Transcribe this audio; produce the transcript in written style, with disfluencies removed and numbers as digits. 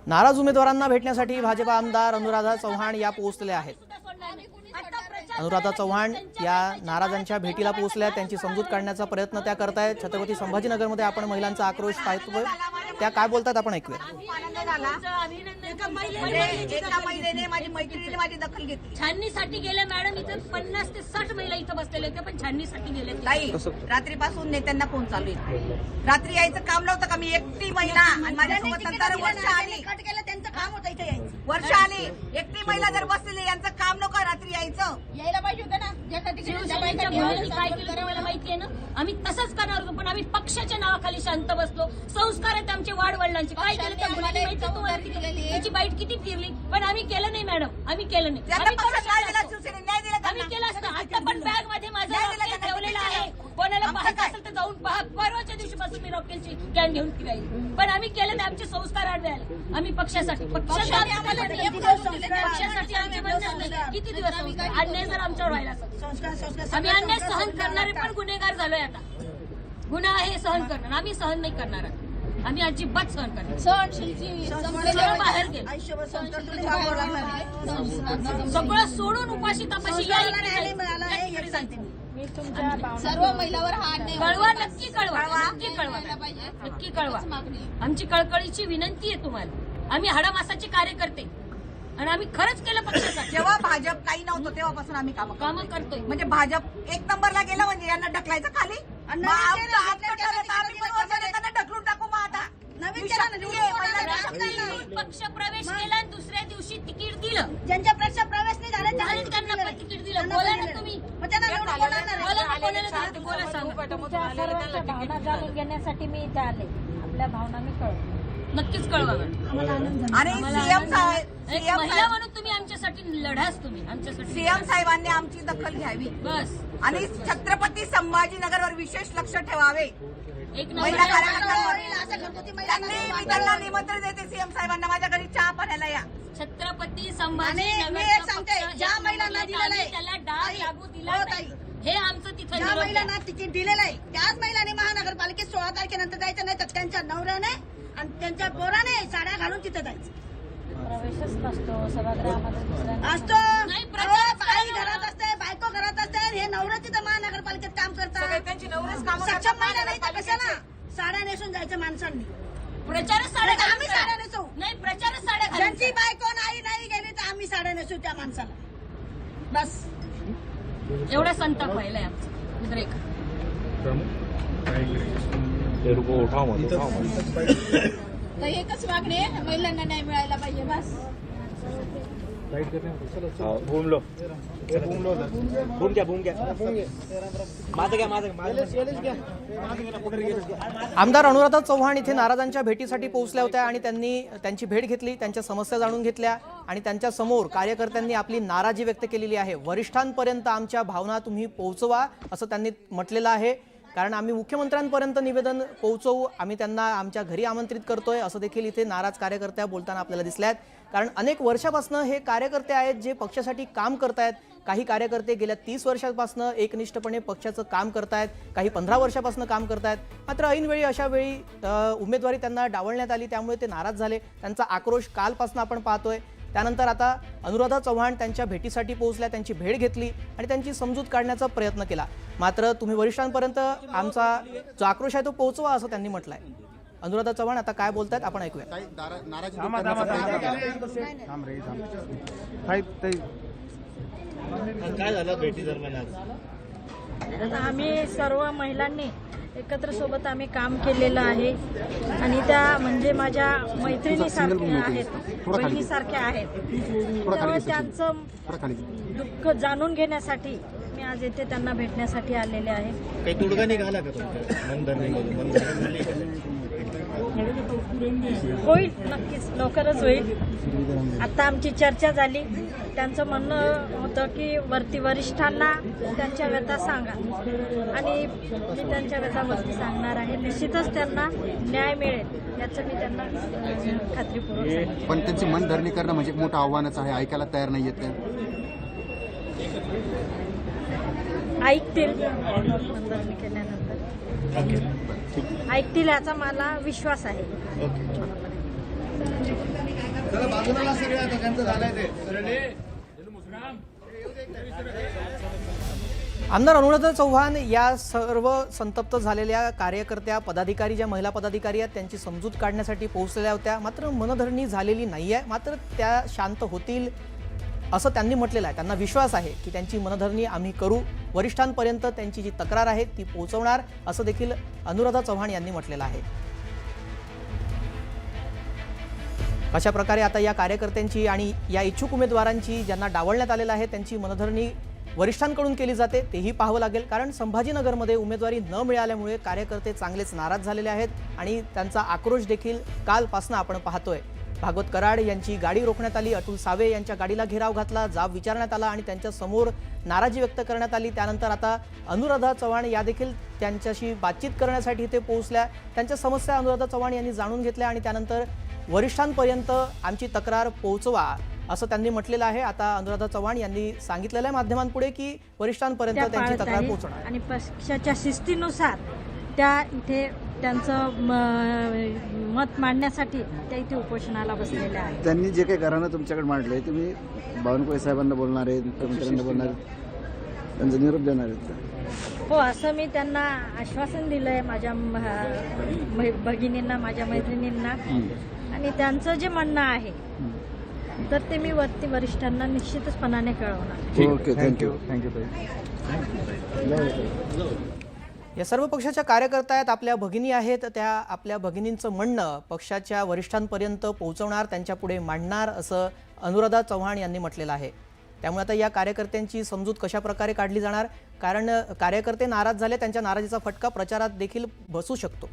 नाराज उमेदवारांना भेटण्यासाठी भाजपा आमदार अनुराधा चव्हाण या पोहोचलेल्या आहेत। अनुराधा चव्हाण या नाराजांच्या भेटीला पोहोचल्या, त्यांची समजूत काढण्याचा प्रयत्न त्या करतायत। छत्रपती संभाजीनगरमध्ये आपण महिलांचा आक्रोश पाहतोय, त्या काय बोलतात आपण ऐकूया। एका महिलेने माझी मैत्रिणीने माझी दखल घेतली। छाननीसाठी गेले मॅडम, इथे 50 ते 60 महिला इथं बसलेले होते, पण छाननीसाठी गेले नाही। रात्रीपासून नेत्यांना फोन चालू आहे, रात्री यायचं काम नव्हतं का? मी एकटी महिला आणि माझ्यासोबत नंतर वर्ष आली, कट केलं त्यांचं काम होतं इथे यायचं, वर्ष आली एकटी महिला जर बसलेली, यांचं काम नको रात्री यायचं, यायला पाहिजे होतं ना। काय केलं मला माहिती आहे ना, आम्ही तसंच करणार होतो, पण आम्ही पक्षाच्या नावाखाली शांत बसलो। संस्कार आहेत आमचे वाडवडिलांचे, काय केलं त्या मुलाने माहिती तुम्हाला, त्याची बाईट किती फिरली, पण आम्ही केलं नाही मॅडम, आम्ही केलं नाही। आम्ही केलं असतं, आता पण बॅग मध्ये माझं रॉकेल ठेवलेलं आहे, कोणाला पाहायचं असेल तर जाऊन पहा। परवाच्या दिवशीपासून मी रॉकेलची कॅन घेऊन फिरायची, पण आम्ही केलं नाही। आमचे संस्कार आडवायला आम्ही पक्षासाठी पक्षासाठी आमचे म्हणणं किती दिवस अन्याय जर आमच्यावर व्हायला असेल, आम्ही अन्याय सहन करणारे पण गुन्हेगार झालोय। आता गुन्हा आहे सहन करणं, आम्ही सहन नाही करणार, आम्ही अजिबात सहन करणार। बाहेर गेलो, सगळं सोडून उपाशी तपाशी सर्व महिलांवर हा अन्याय कळवा, नक्की कळवा, नक्की कळवा, नक्की कळवा। आमची कळकळीची विनंती आहे तुम्हाला, आम्ही हाडामासाचे कार्यकर्ते आणि आम्ही खरंच केलं पक्षासाठी। जेव्हा भाजप काही नव्हतं तेव्हापासून आम्ही काम करतोय, म्हणजे भाजप एक नंबरला गेला म्हणजे यांना ढकलायचं खाली, ढकलून टाकू। मग आता पक्ष प्रवेश केला आणि दुसऱ्या दिवशी तिकीट दिलं, ज्यांच्या पक्ष प्रवेश नाही झाले त्यांना पण तिकीट दिलं। बोला ना तुम्ही, भावना जाणून घेण्यासाठी मी इथे आले, आपल्या भावना मी कळवतो, नक्कीच कळवा। आणि सीएम महिला म्हणून तुम्ही आमच्यासाठी लढाच, तुम्ही आमच्यासाठी सीएम साहेबांनी आमची दखल घ्यावी बस, आणि छत्रपती संभाजीनगरवर विशेष लक्ष ठेवावे। एक महिला कार्यकर्त्यांवर मी त्यांना निमंत्रण देते, सीएम साहेबांना माझ्या घरी चहा पाण्याला या। छत्रपती आणि संभाजीनगर मी एक सांगते, ज्या महिलांना दिलेलं आहे त्याला डाग लागू दिला नाही, हे आमचं तिथं ज्या महिलांना तिकीट दिलेलं आहे त्याच महिलांनी महानगरपालिकेत 16 तारखेनंतर जायचं, नाही तर त्यांच्या नवऱ्याने आणि त्यांच्या पोराने साड्या घालून तिथे जायचं। प्रवेशच नसतो सभागृहामध्ये, असतो नाही, आई घरात असते, बायको घरात असते, हे नवरं तिथं महानगरपालिकेत काम करतात। सक्षम महिला नाही तर कशाला साड्या नेसून जायचं माणसांनी? प्रचारच साड्या घालून आम्ही साड्या नेसू, नाही, प्रचारच साड्या घालून ज्यांची बायको नाही गेली तर आम्ही साड्या नेसू त्या माणसाला, बस। एवढा संताप व्हायलाय आमचा मित्र एक तर एकच मागणी आहे, महिलांना न्याय मिळायला पाहिजे, बस। आमदार अनुराधा चव्हाण इथे नाराजांच्या भेटीसाठी पोहोचल्या होत्या आणि त्यांनी त्यांची भेट घेतली, त्यांच्या समस्या जाणून घेतल्या आणि त्यांच्या समोर कार्यकर्त्यांनी आपली नाराजी व्यक्त केलेली आहे। वरिष्ठांपर्यंत आमच्या भावना तुम्ही पोहोचवा असं त्यांनी म्हटलेलं आहे, कारण आम्ही मुख्यमंत्र्यांपर्यंत निवेदन पोहोचवू, आम्ही त्यांना आमच्या घरी आमंत्रित करतोय असं देखील इथे नाराज कार्यकर्त्या बोलताना आपल्याला दिसल्यात। कारण अनेक वर्षापासून हे कार्यकर्ते आहेत जे पक्षासाठी काम करतायत, काही कार्यकर्ते गेल्या 30 वर्षांपासून एकनिष्ठपणे पक्षाचं काम करतायत, काही 15 वर्षापासून काम करतायत, मात्र ऐनवेळी अशा वेळी उमेदवारी त्यांना डावलण्यात आली, त्यामुळे ते नाराज झाले। त्यांचा आक्रोश कालपासून आपण पाहतोय। त्यानंतर आता अनुराधा चव्हाण त्यांच्या भेटीसाठी पोहोचल्या, त्यांची भेट घेतली आणि त्यांची समजूत काढण्याचा प्रयत्न केला, मात्र तुम्ही वरिष्ठांपर्यंत आमचा जो आक्रोश आहे तो पोहोचवा असं त्यांनी म्हटलंय। अनुराधा चव्हाण आता काय बोलतायत आपण ऐकूया। काय झालं भेटी दरम्यान आज? आम्ही सर्व महिलांनी एकत्र सोबत आम्ही काम केलेलं आहे आणि त्या म्हणजे माझ्या मैत्रिणीसारख्या आहेत, बहिणीसारख्या आहेत, त्यामुळे त्यांचं दुःख जाणून घेण्यासाठी मी आज येथे त्यांना भेटण्यासाठी आलेले आहे। काही तोडगा निघाला का तुमच्या होईल, नक्कीच लवकरच होईल। आता आमची चर्चा झाली, त्यांचं म्हणणं होतं की वरती वरिष्ठांना त्यांच्या व्यथा सांगा आणि मी त्यांच्या व्यथावरती सांगणार आहे, निश्चितच त्यांना न्याय मिळेल याचं मी त्यांना खात्रीपूर्वक सांगेन। पण त्यांची मनधरणी करणं म्हणजे मोठं आव्हानच आहे, ऐकायला तयार नाही येत, ऐकतील मनधरणी केल्यानंतर ऐकतील याचा मला विश्वास आहे। आमदार अनुराधा चव्हाण या सर्व संतप्त झालेल्या कार्यकर्त्या पदाधिकारी ज्या महिला पदाधिकारी आहेत त्यांची समजूत काढण्यासाठी पोहोचलेल्या होत्या, मात्र मनधरणी झालेली नाही आहे. मात्र त्या शांत होतील असं त्यांनी म्हटलेलं आहे. त्यांना विश्वास आहे की त्यांची मनधरणी आम्ही करू, वरिष्ठांपर्यंत त्यांची जी तक्रार आहे ती पोहोचवणार असं देखील अनुराधा चव्हाण यांनी म्हटलेलं आहे. अशा प्रकारे आता या कार्यकर्त्यांची आणि या इच्छुक उमेदवारांची ज्यांना डावलण्यात आलेलं आहे त्यांची मनधरणी वरिष्ठांकडून केली जाते तेही पाहावं लागेल. कारण संभाजीनगरमध्ये उमेदवारी न मिळाल्यामुळे कार्यकर्ते चांगलेच नाराज झालेले आहेत आणि त्यांचा आक्रोश देखील कालपासून आपण पाहतोय. भागवत कराड यांची गाडी रोखण्यात आली, अतुल सावे यांच्या गाडीला घेराव घातला, जाब विचारण्यात आला आणि त्यांच्या समोर नाराजी व्यक्त करण्यात आली. त्यानंतर आता अनुराधा चव्हाण या देखील त्यांच्याशी बातचीत करण्यासाठी इथे पोहोचल्या. त्यांच्या समस्या अनुराधा चव्हाण यांनी जाणून घेतल्या आणि त्यानंतर वरिष्ठांपर्यंत आमची तक्रार पोहोचवा असं त्यांनी म्हटलेलं आहे. आता अनुराधा चव्हाण यांनी सांगितलेलं आहे माध्यमांपुढे की वरिष्ठांपर्यंत त्या त्यांची पाळत तक्रार आहेत पोहोचणार. आणि पक्षाच्या शिस्तीनुसार त्या इथे त्यांचं मत मांडण्यासाठी त्या इथे उपोषणाला बसलेल्या आहेत. त्यांनी जे काही घराणं तुमच्याकडे मांडलंय तुम्ही बावनकुळे साहेबांना बोलणार आहेत, मुख्यमंत्र्यांना बोलणार आहेत, त्यांचा निरोप देणार आहेत. हो, असं मी त्यांना आश्वासन दिलंय माझ्या भगिनींना, माझ्या मैत्रिणींना. आणि त्यांचं जे म्हणणं आहे तर ते मी वरिष्ठांना निश्चितपणाने कळवणार. Okay, thank you. या सर्व पक्षाच्या कार्यकर्त्या आहेत, आपल्या भगिनी आहेत, त्या आपल्या भगिनींचं म्हणणं पक्षाच्या वरिष्ठांपर्यंत पोहोचवणार, त्यांच्या पुढे मांडणार असं अनुराधा चव्हाण यांनी म्हटलेलं आहे. त्यामुळे आता या कार्यकर्त्यांची समजूत कशा प्रकारे काढली जाणार, कारण कार्यकर्ते नाराज झाले, त्यांच्या नाराजीचा फटका प्रचारात देखील बसू शकतो.